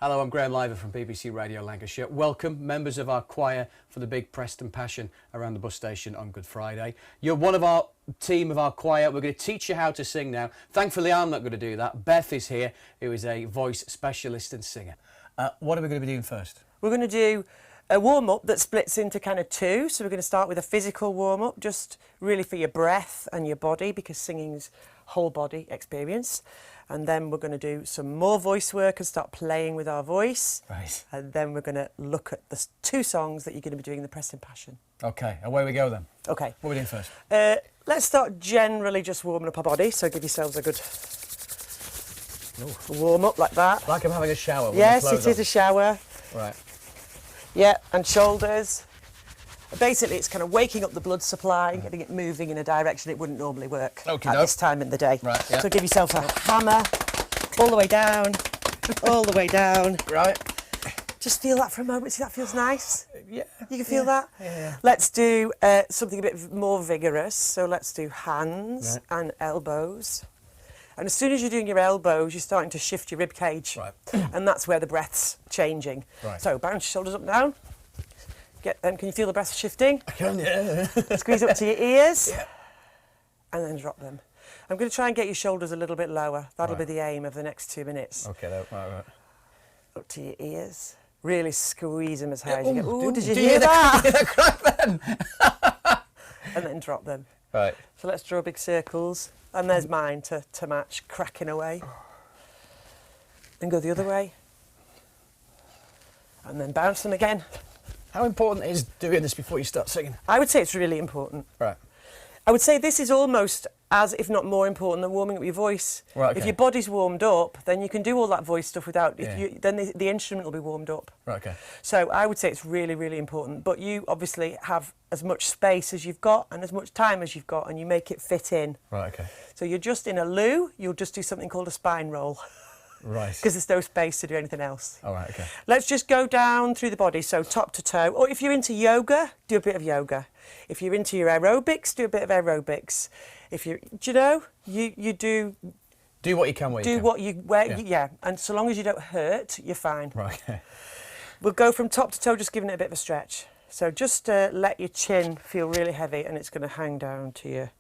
Hello, I'm Graham Liver from BBC Radio Lancashire. Welcome, members of our choir for the big Preston Passion around the bus station on Good Friday. You're one of our team of our choir. We're going to teach you how to sing now. Thankfully, I'm not going to do that. Beth is here, who is a voice specialist and singer. What are we going to be doing first? We're going to do a warm-up that splits into kind of two. So we're going to start with a physical warm-up, just really for your breath and your body, because singing's whole body experience. And then we're going to do some more voice work and start playing with our voice. Right. And then we're going to look at the two songs that you're going to be doing in the Preston Passion. OK, away we go then. OK. What are we doing first? Let's start generally just warming up our body. So give yourselves a good warm-up like that. Like I'm having a shower. Yes, it is a shower. Right. Yeah, and shoulders. Basically, it's kind of waking up the blood supply, getting it moving in a direction it wouldn't normally work at this time in the day. Right, yeah. So give yourself a hammer, all the way down, all the way down. Right. Just feel that for a moment. See, that feels nice? Yeah. You can feel that? Yeah. Let's do something a bit more vigorous. So let's do hands and elbows. And as soon as you're doing your elbows, you're starting to shift your rib cage. Right. And that's where the breath's changing. Right. So bounce your shoulders up and down. Get them. Can you feel the breath shifting? I can, yeah. Squeeze up to your ears. Yeah. And then drop them. I'm going to try and get your shoulders a little bit lower. That'll be the aim of the next 2 minutes. OK, right. Up to your ears. Really squeeze them as high as you get. Ooh, did you hear hear that? Did I crack then? And then drop them. Right. So let's draw big circles. And there's mine to match, cracking away. Then go the other way. And then bounce them again. How important is doing this before you start singing? I would say it's really important. Right. I would say this is almost as, if not more important than warming up your voice. Right, okay. If your body's warmed up, then you can do all that voice stuff without, Yeah. then the instrument will be warmed up. Right, OK. So I would say it's really, really important. But you obviously have as much space as you've got and as much time as you've got, and you make it fit in. Right, OK. So you're just in a loo, you'll just do something called a spine roll. Right. Because there's no space to do anything else. All right, OK. Let's just go down through the body, so top to toe. Or if you're into yoga, do a bit of yoga. If you're into your aerobics, do a bit of aerobics. If you're, do you know, you do... Do what you can, do what you wear, yeah. And so long as you don't hurt, you're fine. Right, OK. We'll go from top to toe, just giving it a bit of a stretch. So just let your chin feel really heavy, and it's going to hang down to your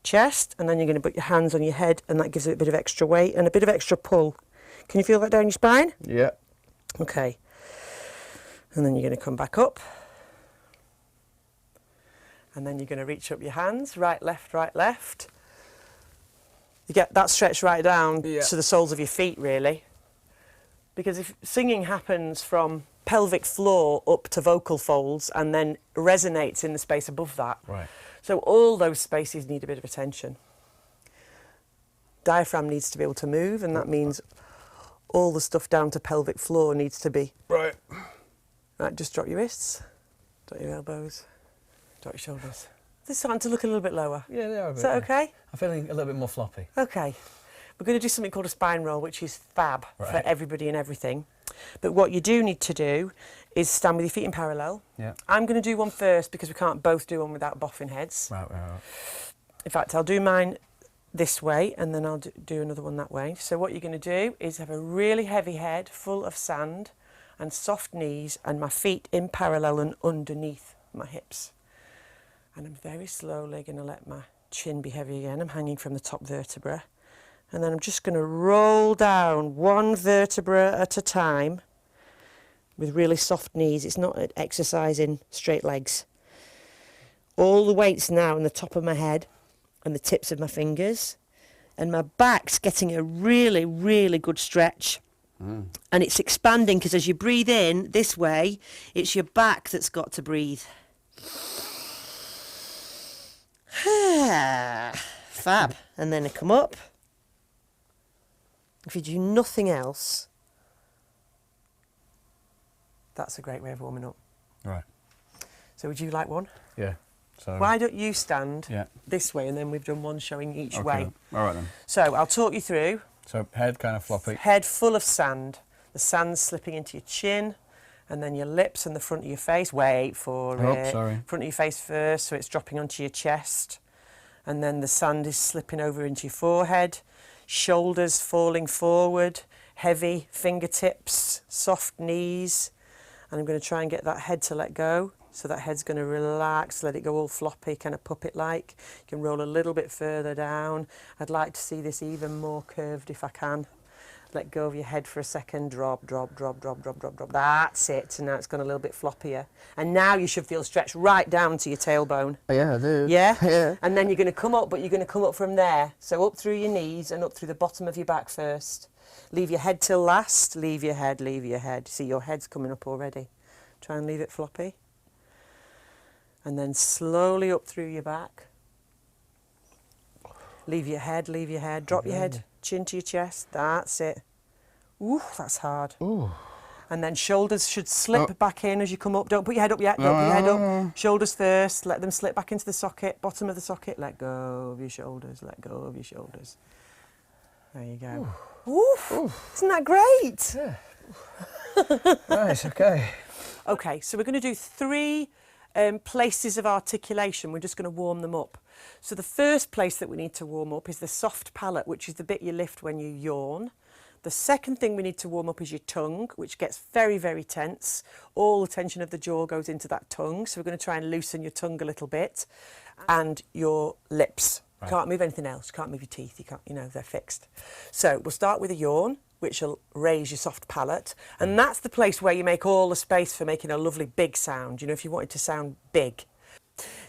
chest, and then you're going to put your hands on your head, and that gives it a bit of extra weight and a bit of extra pull. Can you feel that down your spine? Yeah. OK. And then you're going to come back up. And then you're going to reach up your hands, right, left, right, left. You get that stretch right down to the soles of your feet, really. Because if singing happens from pelvic floor up to vocal folds and then resonates in the space above that. Right. So all those spaces need a bit of attention. Diaphragm needs to be able to move, and that means all the stuff down to pelvic floor needs to be. Right. Right, just drop your wrists, drop your elbows, drop your shoulders. This is starting to look a little bit lower. Yeah, they are a bit. Is that OK? I'm feeling a little bit more floppy. OK. We're going to do something called a spine roll, which is fab for Right. everybody and everything. But what you do need to do is stand with your feet in parallel. Yeah. I'm going to do one first because we can't both do one without boffing heads. Right. In fact, I'll do mine this way and then I'll do another one that way. So what you're going to do is have a really heavy head full of sand and soft knees and my feet in parallel and underneath my hips. And I'm very slowly going to let my chin be heavy again. I'm hanging from the top vertebra. And then I'm just going to roll down one vertebra at a time with really soft knees. It's not an exercise in straight legs. All the weight's now on the top of my head and the tips of my fingers. And my back's getting a really, really good stretch. And it's expanding because as you breathe in this way, it's your back that's got to breathe. Fab. And then I come up. If you do nothing else, that's a great way of warming up. Right. So would you like one? Yeah. So. Why don't you stand this way, and then we've done one showing each way. Then. All right then. So I'll talk you through. So head kind of floppy. Head full of sand. The sand's slipping into your chin, and then your lips and the front of your face. Wait for it. Sorry. Front of your face first, so it's dropping onto your chest. And then the sand is slipping over into your forehead. Shoulders falling forward, heavy fingertips, soft knees. And I'm going to try and get that head to let go. So that head's going to relax, let it go all floppy, kind of puppet-like. You can roll a little bit further down. I'd like to see this even more curved if I can. Let go of your head for a second. Drop, drop, drop, drop, drop, drop, drop. That's it. And now it's gone a little bit floppier. And now you should feel stretched right down to your tailbone. Yeah, I do. Yeah? Yeah. And then you're going to come up, but you're going to come up from there. So up through your knees and up through the bottom of your back first. Leave your head till last. Leave your head, leave your head. See, your head's coming up already. Try and leave it floppy. And then slowly up through your back. Leave your head, leave your head. Drop your head, chin to your chest. That's it. Ooh, that's hard. Ooh. And then shoulders should slip back in as you come up. Don't put your head up yet. Don't put your head up. Shoulders first. Let them slip back into the socket. Bottom of the socket. Let go of your shoulders. Let go of your shoulders. There you go. Oof. Oof. Isn't that great? Yeah. Nice, okay. Okay, so we're going to do 3 places of articulation. We're just going to warm them up. So the first place that we need to warm up is the soft palate, which is the bit you lift when you yawn. The second thing we need to warm up is your tongue, which gets very, very tense. All the tension of the jaw goes into that tongue. So we're going to try and loosen your tongue a little bit. And your lips. Right. Can't move anything else. Can't move your teeth. You can't, they're fixed. So we'll start with a yawn, which will raise your soft palate. And that's the place where you make all the space for making a lovely big sound, if you want it to sound big.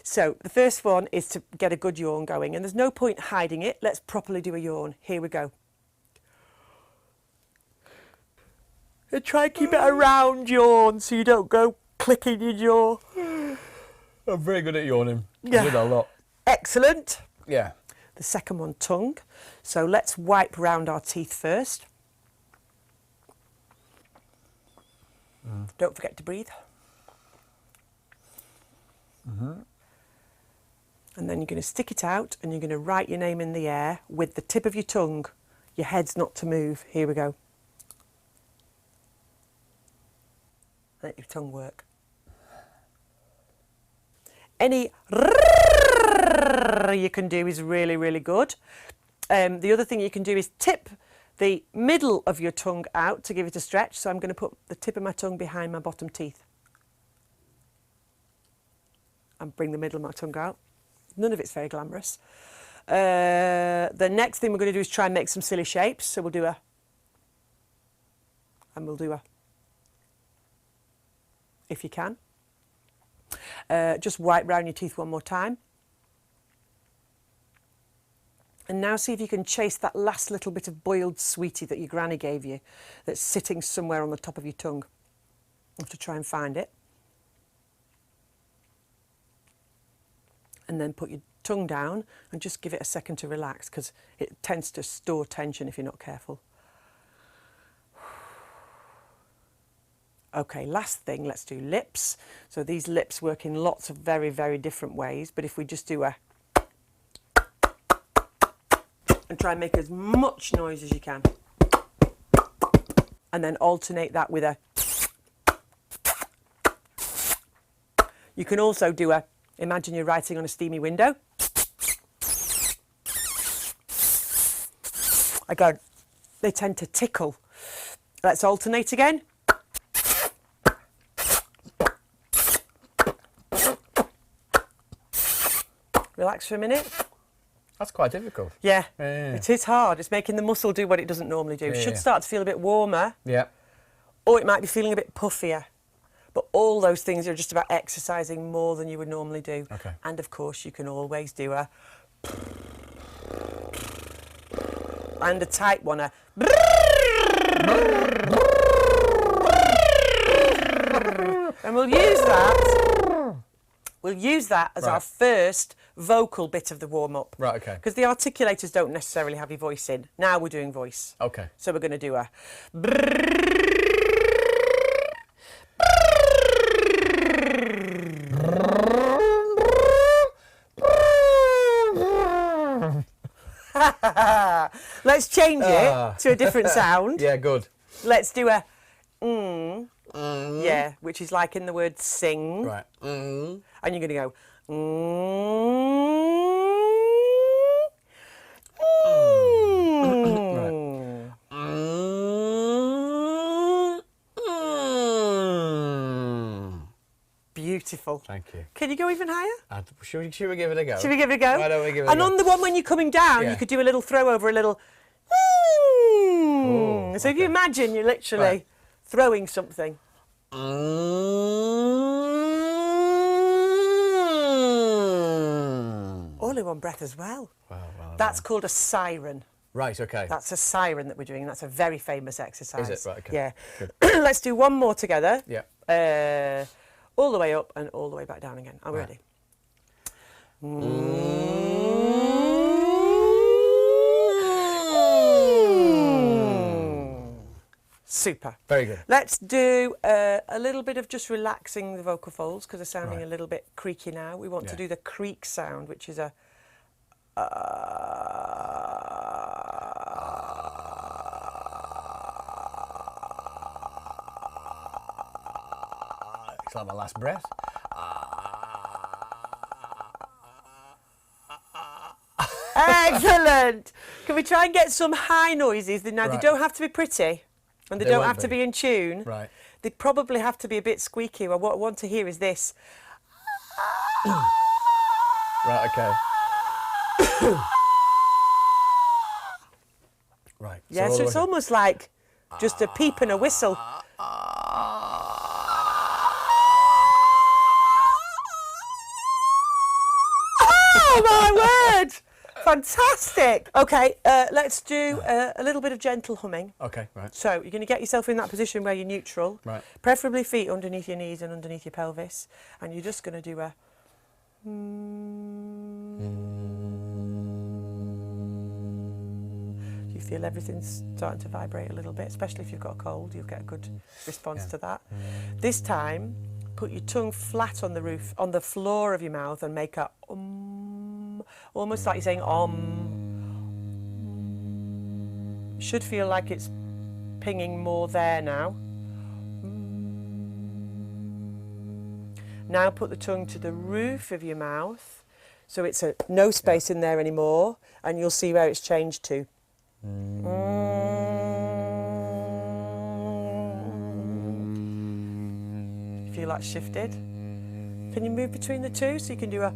So the first one is to get a good yawn going, and there's no point hiding it. Let's properly do a yawn. Here we go. And try and keep it a round yawn so you don't go clicking your jaw. I'm very good at yawning. Yeah. I do that a lot. Excellent. Yeah. The second one, tongue. So let's wipe round our teeth first. Don't forget to breathe. And then you're going to stick it out and you're going to write your name in the air with the tip of your tongue. Your head's not to move. Here we go. Let your tongue work. Any you can do is really, really good. The other thing you can do is tip the middle of your tongue out to give it a stretch. So I'm going to put the tip of my tongue behind my bottom teeth. And bring the middle of my tongue out. None of it's very glamorous. The next thing we're going to do is try and make some silly shapes. So we'll do a... And we'll do a... If you can. Just wipe round your teeth one more time. And now see if you can chase that last little bit of boiled sweetie that your granny gave you that's sitting somewhere on the top of your tongue. You have to try and find it. And then put your tongue down and just give it a second to relax because it tends to store tension if you're not careful. Okay, last thing, let's do lips. So these lips work in lots of very, very different ways, but if we just do a... and try and make as much noise as you can. And then alternate that with a... You can also do a... Imagine you're writing on a steamy window. Again, they tend to tickle. Let's alternate again. Relax for a minute. That's quite difficult. Yeah, Yeah. It is hard. It's making the muscle do what it doesn't normally do. It should start to feel a bit warmer. Yeah. Or it might be feeling a bit puffier. But all those things are just about exercising more than you would normally do. Okay. And of course, you can always do a... and a tight one, a... and we'll use that as our first vocal bit of the warm-up. Right, okay. Because the articulators don't necessarily have your voice in. Now we're doing voice. Okay. So we're going to do a... Let's change it to a different sound. Yeah, good. Let's do a yeah, which is like in the word sing. Right. And you're going to go Right. Beautiful. Thank you. Can you go even higher? Should we give it a go? Should we give it a go? Why don't we give it a and go? on the one when you're coming down, Yeah. you could do a little throw over, a little... Oh, so if you okay. imagine you're literally Right. throwing something. All in one breath as well. Wow, That's called a siren. right, okay. That's a siren that we're doing. That's a very famous exercise. Is it? Right, okay. Yeah. Good. Let's do one more together. Yeah. All the way up and all the way back down again. Are we Right. ready? Super. Very good. Let's do a little bit of just relaxing the vocal folds because they're sounding Right. a little bit creaky now. We want to Yeah. do the creak sound, which is a... It's like my last breath. Excellent. Can we try and get some high noises? Now, they Right. don't have to be pretty and they They don't won't have to be. be in tune. Right. They probably have to be a bit squeaky. Well, what I want to hear is this. Right, okay. Right. Yeah, all so the it's way- almost like just a peep and a whistle. Oh, my word! Fantastic. Okay, let's do a little bit of gentle humming. Okay, right. So you're going to get yourself in that position where you're neutral, Right. preferably feet underneath your knees and underneath your pelvis, and you're just going to do a... Do you feel everything's starting to vibrate a little bit, especially if you've got a cold? You'll get a good response to that. This time, put your tongue flat on the roof, on the floor of your mouth, and make a almost like you're saying Should feel like it's pinging more there now. Now put the tongue to the roof of your mouth, so it's no space in there anymore, and you'll see where it's changed to. Feel that shifted? Can you move between the two? So you can do a